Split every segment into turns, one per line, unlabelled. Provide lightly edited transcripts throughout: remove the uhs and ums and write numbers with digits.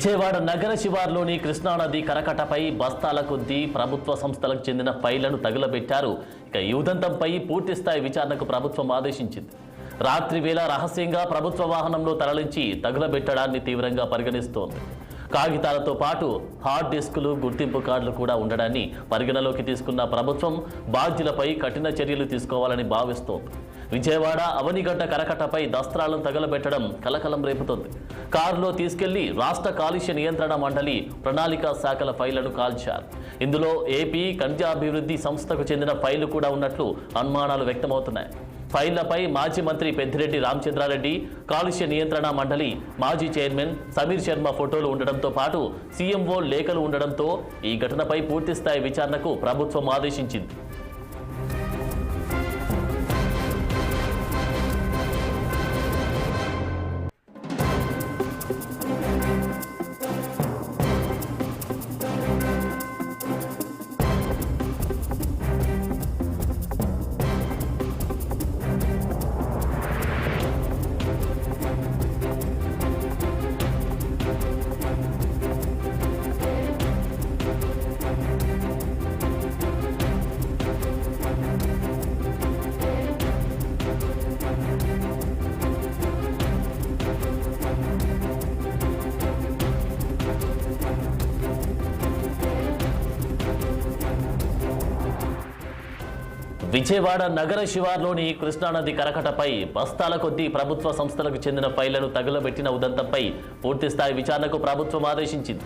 విజయవాడ నగర శివార్లోని కృష్ణానది కరకట్టపై బస్తాల కొద్దీ ప్రభుత్వ సంస్థలకు చెందిన ఫైళ్లను తగులబెట్టారు. ఇక ఈ ఉదంతంపై పూర్తిస్థాయి విచారణకు ప్రభుత్వం ఆదేశించింది. రాత్రి వేళ రహస్యంగా ప్రభుత్వ వాహనంలో తరలించి తగులబెట్టడాన్ని తీవ్రంగా పరిగణిస్తోంది. కాగితాలతో పాటు హార్డ్ డిస్కులు, గుర్తింపు కార్డులు కూడా ఉండడాన్ని పరిగణలోకి తీసుకున్న ప్రభుత్వం బాధ్యులపై కఠిన చర్యలు తీసుకోవాలని భావిస్తోంది. విజయవాడ అవనిగడ్డ కరకట్టపై దస్త్రాలను తగలబెట్టడం కలకలం రేపుతోంది. కారులో తీసుకెళ్లి రాష్ట్ర కాలుష్య నియంత్రణ మండలి ప్రణాళిక శాఖల ఫైళ్లను కాల్చారు. ఇందులో ఏపీ ఖనిజాభివృద్ధి సంస్థకు చెందిన ఫైళ్లు కూడా ఉన్నట్లు అనుమానాలు వ్యక్తమవుతున్నాయి. ఫైళ్లపై మాజీ మంత్రి పెద్దిరెడ్డి రామచంద్రారెడ్డి, కాలుష్య నియంత్రణ మండలి మాజీ చైర్మన్ సమీర్ శర్మ ఫోటోలు ఉండడంతో పాటు సీఎంఓ లేఖలు ఉండడంతో ఈ ఘటనపై పూర్తిస్థాయి విచారణకు ప్రభుత్వం ఆదేశించింది. విజయవాడ నగర శివార్లోని కృష్ణానది కరకట్టపై బస్తాల కొద్దీ ప్రభుత్వ సంస్థలకు చెందిన ఫైళ్లను తగులబెట్టిన ఉదంతంపై పూర్తిస్థాయి విచారణకు ప్రభుత్వం ఆదేశించింది.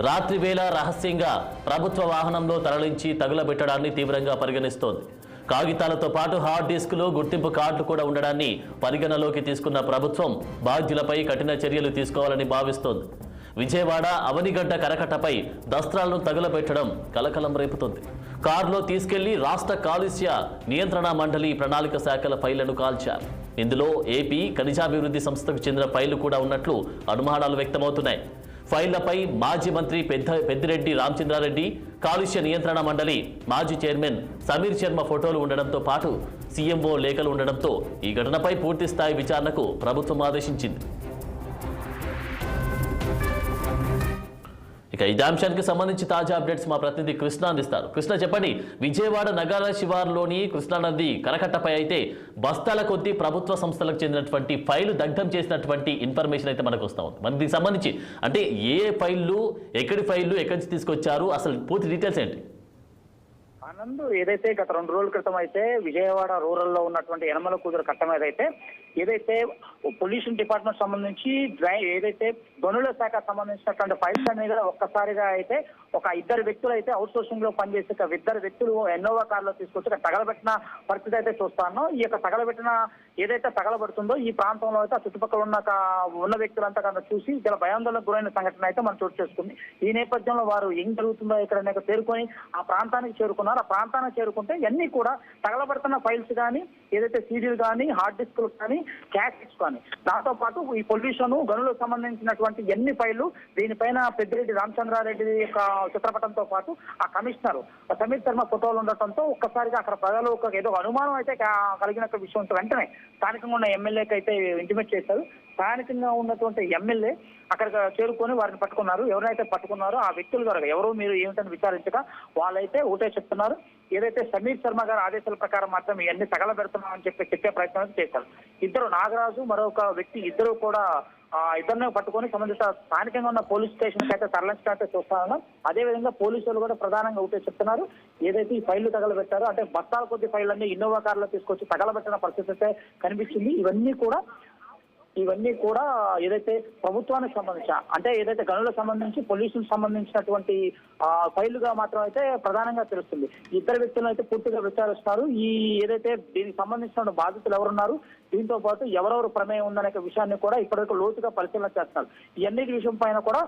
రాత్రి వేళ రహస్యంగా ప్రభుత్వ వాహనంలో తరలించి తగులబెట్టడాన్ని తీవ్రంగా పరిగణిస్తోంది. కాగితాలతో పాటు హార్డ్ డిస్కులు, గుర్తింపు కార్డులు కూడా ఉండడాన్ని పరిగణలోకి తీసుకున్న ప్రభుత్వం బాధ్యులపై కఠిన చర్యలు తీసుకోవాలని భావిస్తోంది. విజయవాడ అవనిగడ్డ కరకట్టపై దస్త్రాలను తగులబెట్టడం కలకలం రేపుతోంది. కారులో తీసుకెళ్లి రాష్ట్ర కాలుష్య నియంత్రణ మండలి ప్రణాళిక శాఖల ఫైళ్లను కాల్చారు. ఇందులో ఏపీ ఖనిజాభివృద్ధి సంస్థకు చెందిన ఫైళ్లు కూడా ఉన్నట్లు అనుమానాలు వ్యక్తమవుతున్నాయి. ఫైళ్లపై మాజీ మంత్రి పెద్దిరెడ్డి రామచంద్రారెడ్డి, కాలుష్య నియంత్రణ మండలి మాజీ చైర్మన్ సమీర్ శర్మ ఫోటోలు ఉండడంతో పాటు సీఎంఓ లేఖలు ఉండడంతో ఈ ఘటనపై పూర్తిస్థాయి విచారణకు ప్రభుత్వం ఆదేశించింది. ఇక ఇదే అంశానికి సంబంధించి తాజా అప్డేట్స్ మా ప్రతినిధి కృష్ణ అందిస్తారు. కృష్ణ, చెప్పండి, విజయవాడ నగర శివార్లోని కృష్ణానది కరకట్టపై అయితే బస్తాల కొద్దీ ప్రభుత్వ సంస్థలకు చెందినటువంటి ఫైళ్లు దగ్ధం చేసినటువంటి ఇన్ఫర్మేషన్ అయితే మనకు వస్తూ ఉంది. మరి దీనికి సంబంధించి అంటే ఏ ఫైళ్లు, ఎక్కడి ఫైళ్లు, ఎక్కడి నుంచి తీసుకొచ్చారు, అసలు పూర్తి డీటెయిల్స్ ఏంటి?
ఆనంద్, ఏదైతే గత 2 రోజుల క్రితం అయితే విజయవాడ రూరల్ లో ఉన్నటువంటి యనమల కూతురు కట్ట మీద ఏదైతే పొల్యూషన్ డిపార్ట్మెంట్ సంబంధించి ఏదైతే గనుల శాఖ సంబంధించినటువంటి ఫైల్స్ అనేది ఒక్కసారిగా అయితే ఒక 2 వ్యక్తులు అయితే అవుట్ సోర్సింగ్ లో పనిచేసి 2 వ్యక్తులు ఎన్నోవా కార్లో తీసుకొచ్చి తగలబెట్టిన పరిస్థితి అయితే చూస్తాను. ఈ యొక్క తగలబెట్టిన ఏదైతే తగలబడుతుందో ఈ ప్రాంతంలో అయితే ఆ చుట్టుపక్కల ఉన్న వ్యక్తులంతా కనుక చూసి చాలా భయాందోళనకు గురైన సంఘటన అయితే మనం చోటు చేసుకుంది. ఈ నేపథ్యంలో వారు ఏం జరుగుతుందో ఇక్కడ చేరుకొని ఆ ప్రాంతానికి చేరుకున్నారు. ఆ ప్రాంతానికి చేరుకుంటే ఇవన్నీ కూడా తగలబడుతున్న ఫైల్స్ కానీ, ఏదైతే సీడీలు కానీ, హార్డ్ డిస్కులు కానీ, క్యాసెట్స్ కానీ, దాంతో పాటు ఈ పొల్యూషన్ గనులకు సంబంధించినటువంటి ఎన్ని ఫైళ్లు, దీనిపైన పెద్దిరెడ్డి రామచంద్రారెడ్డి యొక్క చిత్రపటంతో పాటు ఆ కమిషనర్ సమీర్ శర్మ ఫోటోలు ఉండటంతో ఒక్కసారిగా అక్కడ ప్రజలు ఏదో అనుమానం అయితే కలిగిన విషయంతో వెంటనే స్థానికంగా ఉన్న ఎమ్మెల్యేకి అయితే ఇంటిమేట్ చేశారు. స్థానికంగా ఉన్నటువంటి ఎమ్మెల్యే అక్కడ చేరుకొని వారిని పట్టుకున్నారు. ఎవరైతే పట్టుకున్నారో ఆ వ్యక్తుల ద్వారా ఎవరు మీరు ఏమిటని విచారించగా వాళ్ళైతే ఒకటే చెప్తున్నారు, ఏదైతే సమీర్ శర్మ గారి ఆదేశాల ప్రకారం మాత్రం ఇవన్నీ తగలబెడుతున్నామని చెప్పే ప్రయత్నం చేశారు. ఇద్దరు నాగరాజు, మరొక వ్యక్తి, ఇద్దరు కూడా ఇద్దరిని పట్టుకొని సంబంధిత స్థానికంగా ఉన్న పోలీస్ స్టేషన్ అయితే తరలించడం అయితే చూస్తాను. అదేవిధంగా పోలీసులు కూడా ప్రధానంగా ఒకటే చెప్తున్నారు, ఏదైతే ఈ ఫైళ్లు తగలబెట్టారో అంటే బస్తాల కొద్ది ఫైళ్లన్నీ ఇన్నోవా కార్లో తీసుకొచ్చి తగలబెట్టిన పరిస్థితి అయితే కనిపించింది. ఇవన్నీ కూడా ఏదైతే ప్రభుత్వానికి సంబంధించిన అంటే ఏదైతే గనులకు సంబంధించి పొల్యూషన్ సంబంధించినటువంటి ఫైళ్లుగా మాత్రం అయితే ప్రధానంగా తెలుస్తుంది. 2 వ్యక్తులను అయితే పూర్తిగా విచారిస్తారు. ఈ ఏదైతే దీనికి సంబంధించిన బాధితులు ఎవరున్నారు, దీంతో పాటు ఎవరెవరు ప్రమేయం ఉందనే విషయాన్ని కూడా ఇప్పటివరకు లోతుగా పరిశీలన చేస్తున్నారు. ఈ అన్నిటి విషయం పైన కూడా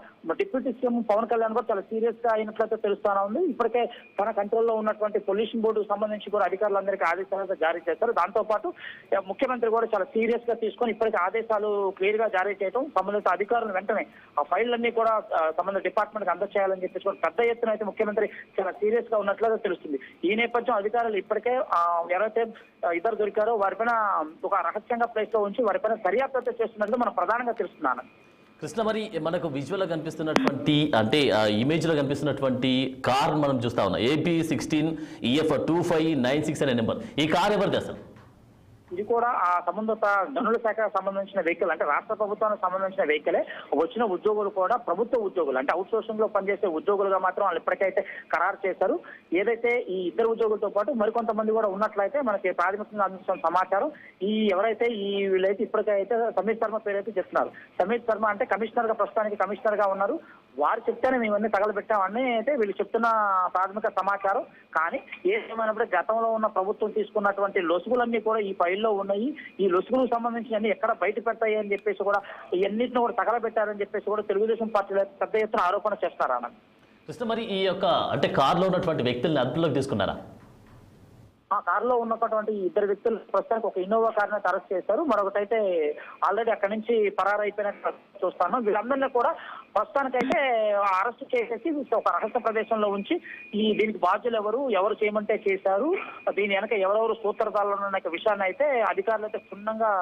డిప్యూటీ సీఎం పవన్ కళ్యాణ్ కూడా చాలా సీరియస్ గా అయినట్లయితే తెలుస్తానే ఉంది. ఇప్పటికే తన కంట్రోల్లో ఉన్నటువంటి పొల్యూషన్ బోర్డుకు సంబంధించి కూడా అధికారులందరికీ ఆదేశాలు జారీ చేశారు. దాంతో పాటు ముఖ్యమంత్రి కూడా చాలా సీరియస్ గా తీసుకొని ఇప్పటికే ఆదేశాలు క్లియర్ గా జారీ చేయడం, సంబంధిత అధికారులు వెంటనే ఆ ఫైళ్లన్నీ కూడా సంబంధిత డిపార్ట్మెంట్ కి అందజేయాలని చెప్పేసి పెద్ద ఎత్తున అయితే ముఖ్యమంత్రి చాలా సీరియస్ గా ఉన్నట్లుగా తెలుస్తుంది. ఈ నేపథ్యం అధికారులు ఇప్పటికే ఎవరైతే ఇద్దరు దొరికారో వారిపైన ఒక రహస్యంగా ప్లేస్ లో ఉంచి వారిపైన దర్యాప్తు చేస్తున్నట్లు మనం ప్రధానంగా తెలుస్తున్నాను.
కృష్ణ, మరి మనకు విజువల్గా కనిపిస్తున్నటువంటి అంటే ఇమేజ్లో కనిపిస్తున్నటువంటి కార్ మనం చూస్తా ఉన్నాం. AP16EF2596 అనే నెంబర్. ఈ కార్ ఎవరిది అసలు?
ఇది కూడా ఆ సంబంధిత గనుల శాఖకు సంబంధించిన వెహికల్, అంటే రాష్ట్ర ప్రభుత్వానికి సంబంధించిన వెహికలే. వచ్చిన ఉద్యోగులు కూడా ప్రభుత్వ ఉద్యోగులు, అంటే అవుట్ సోర్సింగ్ లో పనిచేసే ఉద్యోగులుగా మాత్రం వాళ్ళు ఇప్పటికైతే ఖరారు చేశారు. ఏదైతే ఈ ఇద్దరు ఉద్యోగులతో పాటు మరికొంతమంది కూడా ఉన్నట్లయితే మనకి ప్రాథమికంగా అందిస్తున్న సమాచారం. వీళ్ళైతే ఇప్పటికైతే సమీర్ శర్మ పేరు అయితే చెప్తున్నారు. సమీర్ శర్మ అంటే కమిషనర్ గా, ప్రస్తుతానికి కమిషనర్ గా ఉన్నారు. వారు చెప్తేనే మేమన్నీ తగలబెట్టామని అయితే వీళ్ళు చెప్తున్న ప్రాథమిక సమాచారం. కానీ ఏమైనప్పుడు గతంలో ఉన్న ప్రభుత్వం తీసుకున్నటువంటి లొసుగులన్నీ కూడా ఈ ఫైల్లో ఉన్నాయి. ఈ లొసుగులకు సంబంధించి అన్ని ఎక్కడ బయట పెడతాయి అని చెప్పేసి కూడా ఇవన్నింటిని కూడా తగలబెట్టారని చెప్పేసి కూడా తెలుగుదేశం పార్టీలో పెద్ద ఎత్తున ఆరోపణ చేస్తారు అన్న
కృష్ణ. మరి ఈ యొక్క అంటే కార్లో ఉన్నటువంటి వ్యక్తుల్ని అదుపులోకి తీసుకున్నారా?
ఆ కారులో ఉన్నటువంటి ఇద్దరు వ్యక్తులు ప్రస్తుతానికి ఒక ఇన్నోవా కార్ని అరెస్ట్ చేశారు. మరొకటైతే ఆల్రెడీ అక్కడి నుంచి పరారైపోయినట్టు చూస్తాను. వీళ్ళందరినీ కూడా ప్రస్తుతానికైతే అరెస్ట్ చేసేసి ఒక రహస్య ప్రదేశంలో ఉంచి దీనికి బాధ్యులు ఎవరు చేయమంటే చేశారు, దీని వెనక ఎవరెవరు సూత్రధారులు ఉన్న విషయాన్ని అయితే అధికారులు అయితే క్షుణ్ణంగా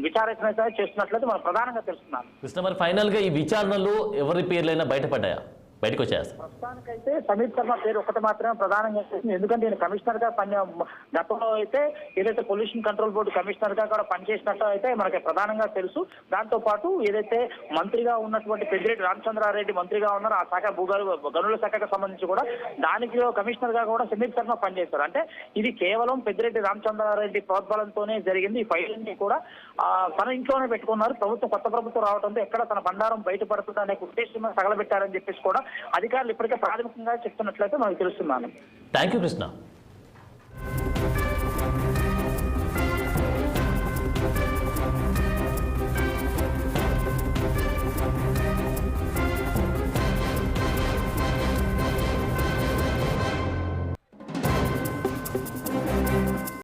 విచారణ చేస్తున్నట్లయితే మనం ప్రధానంగా తెలుస్తున్నాను.
కృష్ణ, మరి ఫైనల్ గా ఈ విచారణలో ఎవరి పేర్లైనా బయటకు వచ్చాయా?
ప్రస్తుతానికైతే సమీర్ శర్మ పేరు ఒకటి మాత్రమే ప్రధానంగా చేసింది. ఎందుకంటే నేను కమిషనర్ గా గతంలో అయితే ఏదైతే పొల్యూషన్ కంట్రోల్ బోర్డు కమిషనర్ గా కూడా పనిచేసినట్టు అయితే మనకి ప్రధానంగా తెలుసు. దాంతో పాటు ఏదైతే మంత్రిగా ఉన్నటువంటి పెద్దిరెడ్డి రామచంద్రారెడ్డి మంత్రిగా ఉన్నారో ఆ శాఖ గనుల శాఖకు సంబంధించి కూడా దానికి కమిషనర్ గా కూడా సమీర్ శర్మ పనిచేశారు. అంటే ఇది కేవలం పెద్దిరెడ్డి రామచంద్రారెడ్డి ప్రోద్బలంతోనే జరిగింది. ఈ ఫైల్ ని కూడా తన ఇంట్లోనే పెట్టుకున్నారు. కొత్త ప్రభుత్వం రావడంతో ఎక్కడ తన బండారం బయటపడుతుంది అనే ఉద్దేశంగా తగలబెట్టారని చెప్పేసి కూడా అధికారులు ఇప్పటికే ప్రాథమికంగా చెప్తున్నట్లయితే మనకు తెలుస్తున్నాను.
Thank you Krishna.